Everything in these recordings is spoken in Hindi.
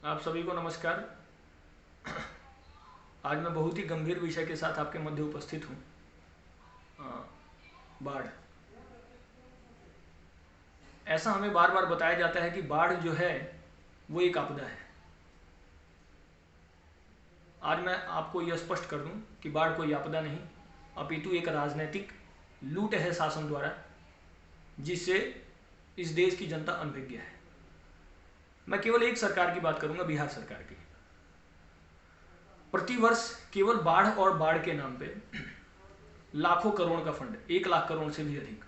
आप सभी को नमस्कार। आज मैं बहुत ही गंभीर विषय के साथ आपके मध्य उपस्थित हूँ। बाढ़। ऐसा हमें बार बार बताया जाता है कि बाढ़ जो है वो एक आपदा है। आज मैं आपको यह स्पष्ट कर दूं कि बाढ़ कोई आपदा नहीं अपितु एक राजनीतिक लूट है शासन द्वारा, जिससे इस देश की जनता अनभिज्ञ है। मैं केवल एक सरकार की बात करूंगा, बिहार सरकार की। प्रतिवर्ष केवल बाढ़ और बाढ़ के नाम पे लाखों करोड़ का फंड, 1 लाख करोड़ से भी अधिक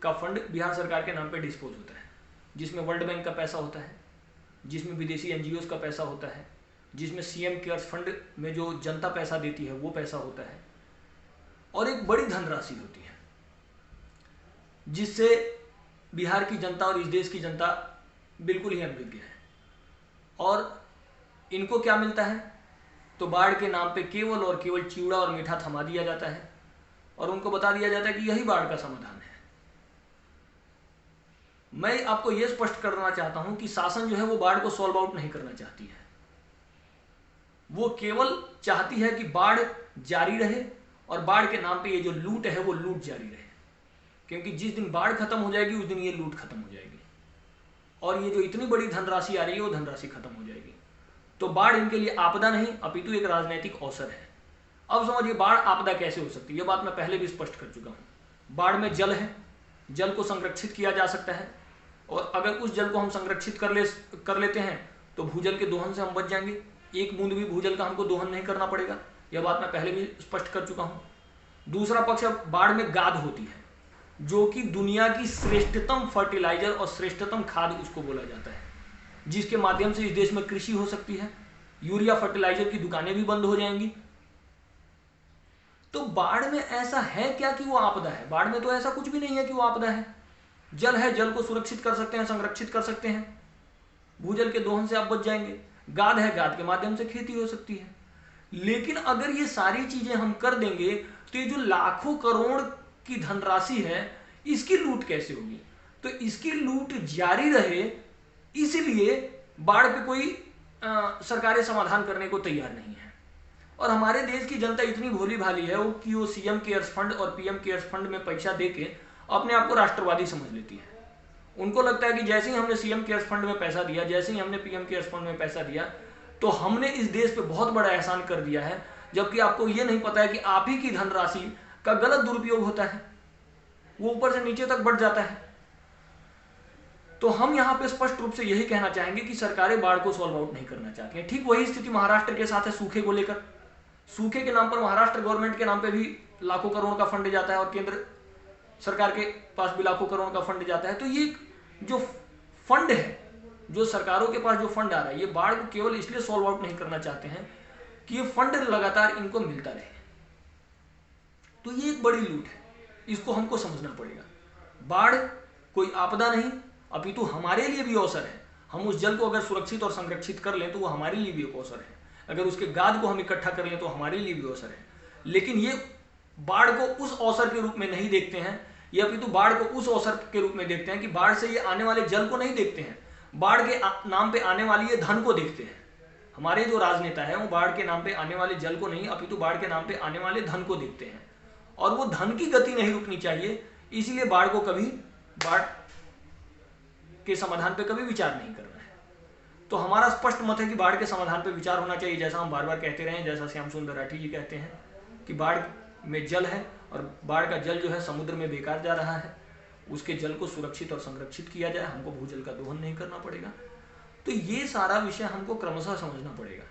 का फंड बिहार सरकार के नाम पे डिस्पोज होता है, जिसमें वर्ल्ड बैंक का पैसा होता है, जिसमें विदेशी एनजीओ का पैसा होता है, जिसमें सीएम केयर्स फंड में जो जनता पैसा देती है वो पैसा होता है, और एक बड़ी धनराशि होती है, जिससे बिहार की जनता और इस देश की जनता बिल्कुल ही अनभिज्ञ है। और इनको क्या मिलता है? तो बाढ़ के नाम पे केवल और केवल चिवड़ा और मीठा थमा दिया जाता है और उनको बता दिया जाता है कि यही बाढ़ का समाधान है। मैं आपको यह स्पष्ट करना चाहता हूं कि शासन जो है वो बाढ़ को सॉल्व आउट नहीं करना चाहती है। वो केवल चाहती है कि बाढ़ जारी रहे और बाढ़ के नाम पे ये जो लूट है वो लूट जारी रहे, क्योंकि जिस दिन बाढ़ खत्म हो जाएगी उस दिन ये लूट खत्म हो जाएगी और ये जो इतनी बड़ी धनराशि आ रही है वो धनराशि खत्म हो जाएगी। तो बाढ़ इनके लिए आपदा नहीं अपितु एक राजनीतिक अवसर है। अब समझिए बाढ़ आपदा कैसे हो सकती है। यह बात मैं पहले भी स्पष्ट कर चुका हूं। बाढ़ में जल है, जल को संरक्षित किया जा सकता है, और अगर उस जल को हम संरक्षित कर लेते हैं तो भूजल के दोहन से हम बच जाएंगे। एक बूंद भी भूजल का हमको दोहन नहीं करना पड़ेगा। यह बात मैं पहले भी स्पष्ट कर चुका हूं। दूसरा पक्ष, बाढ़ में गाद होती है, जो कि दुनिया की श्रेष्ठतम फर्टिलाइजर और श्रेष्ठतम खाद उसको बोला जाता है, जिसके माध्यम से इस देश में कृषि हो सकती है। यूरिया फर्टिलाइजर की दुकानें भी बंद हो जाएंगी। तो बाढ़ में ऐसा है क्या कि वो आपदा है? बाढ़ में तो ऐसा कुछ भी नहीं है कि वो आपदा है। जल है, जल को सुरक्षित कर सकते हैं, संरक्षित कर सकते हैं, भूजल के दोहन से आप बच जाएंगे। गाद है, गाद के माध्यम से खेती हो सकती है। लेकिन अगर ये सारी चीजें हम कर देंगे तो ये जो लाखों करोड़ की धनराशि है इसकी लूट कैसे होगी? तो इसकी लूट जारी रहे, इसलिए बाढ़ पे कोई सरकारें समाधान करने को तैयार नहीं है। और हमारे देश की जनता इतनी भोली भाली है कि वो सीएम केयर्स फंड और पीएम केयर्स फंड में पैसा देके अपने आप को राष्ट्रवादी समझ लेती है। उनको लगता है कि जैसे ही हमने सीएम केयर्स फंड में पैसा दिया, जैसे ही हमने पीएम केयर्स फंड में पैसा दिया, तो हमने इस देश पे बहुत बड़ा एहसान कर दिया है। जबकि आपको यह नहीं पता है कि आप ही की धनराशि का गलत दुरुपयोग होता है, वो ऊपर से नीचे तक बढ़ जाता है। तो हम यहां पे स्पष्ट रूप से यही कहना चाहेंगे कि सरकारें बाढ़ को सॉल्व आउट नहीं करना चाहती हैं। ठीक वही स्थिति महाराष्ट्र के साथ है सूखे को लेकर। सूखे के नाम पर महाराष्ट्र गवर्नमेंट के नाम पे भी लाखों करोड़ का फंड जाता है और केंद्र सरकार के पास भी लाखों करोड़ का फंड जाता है। तो ये जो फंड है, जो सरकारों के पास जो फंड आ रहा है, ये बाढ़ को केवल इसलिए सॉल्व आउट नहीं करना चाहते हैं कि ये फंड लगातार इनको मिलता रहे। तो ये एक बड़ी लूट है, इसको हमको समझना पड़ेगा। बाढ़ कोई आपदा नहीं अपितु हमारे लिए भी अवसर है। हम उस जल को अगर सुरक्षित और संरक्षित कर लें तो वो हमारे लिए भी एक अवसर है। अगर उसके गाद को हम इकट्ठा कर लें तो हमारे लिए भी अवसर है। लेकिन ये बाढ़ को उस अवसर के रूप में नहीं देखते हैं, ये अपितु बाढ़ को उस अवसर के रूप में देखते हैं कि बाढ़ से ये आने वाले जल को नहीं देखते हैं, बाढ़ के नाम पे आने वाली ये धन को देखते हैं। हमारे जो राजनेता है वो बाढ़ के नाम पे आने वाले जल को नहीं अपितु बाढ़ के नाम पे आने वाले धन को देखते हैं, और वो धन की गति नहीं रुकनी चाहिए। इसीलिए बाढ़ को कभी, बाढ़ के समाधान पे कभी विचार नहीं करना है। तो हमारा स्पष्ट मत है कि बाढ़ के समाधान पे विचार होना चाहिए। जैसा हम बार बार कहते रहे, जैसा श्याम सुंदर राठी जी कहते हैं कि बाढ़ में जल है और बाढ़ का जल जो है समुद्र में बेकार जा रहा है, उसके जल को सुरक्षित और संरक्षित किया जाए, हमको भूजल का दोहन नहीं करना पड़ेगा। तो ये सारा विषय हमको क्रमशः समझना पड़ेगा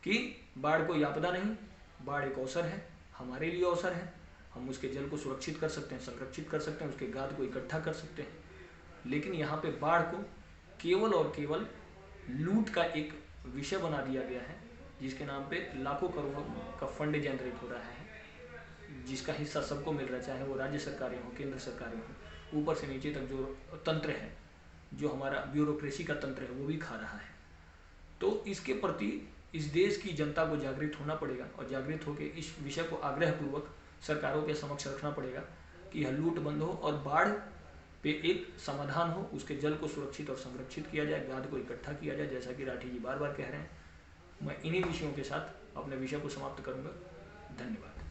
कि बाढ़ कोई आपदा नहीं, बाढ़ एक अवसर है, हमारे लिए अवसर है। हम उसके जल को सुरक्षित कर सकते हैं, संरक्षित कर सकते हैं, उसके गाद को इकट्ठा कर सकते हैं। लेकिन यहाँ पे बाढ़ को केवल और केवल लूट का एक विषय बना दिया गया है, जिसके नाम पे लाखों करोड़ों का फंड जनरेट हो रहा है, जिसका हिस्सा सबको मिल रहा है, चाहे वो राज्य सरकारें हो, केंद्र सरकारें हो, ऊपर से नीचे तक जो तंत्र है, जो हमारा ब्यूरोक्रेसी का तंत्र है, वो भी खा रहा है। तो इसके प्रति इस देश की जनता को जागृत होना पड़ेगा और जागृत होकर इस विषय को आग्रहपूर्वक सरकारों के समक्ष रखना पड़ेगा कि यह लूट बंद हो और बाढ़ पे एक समाधान हो, उसके जल को सुरक्षित और संरक्षित किया जाए, गाद को इकट्ठा किया जाए, जैसा कि राठी जी बार बार कह रहे हैं। मैं इन्हीं विषयों के साथ अपने विषय को समाप्त करूंगा। धन्यवाद।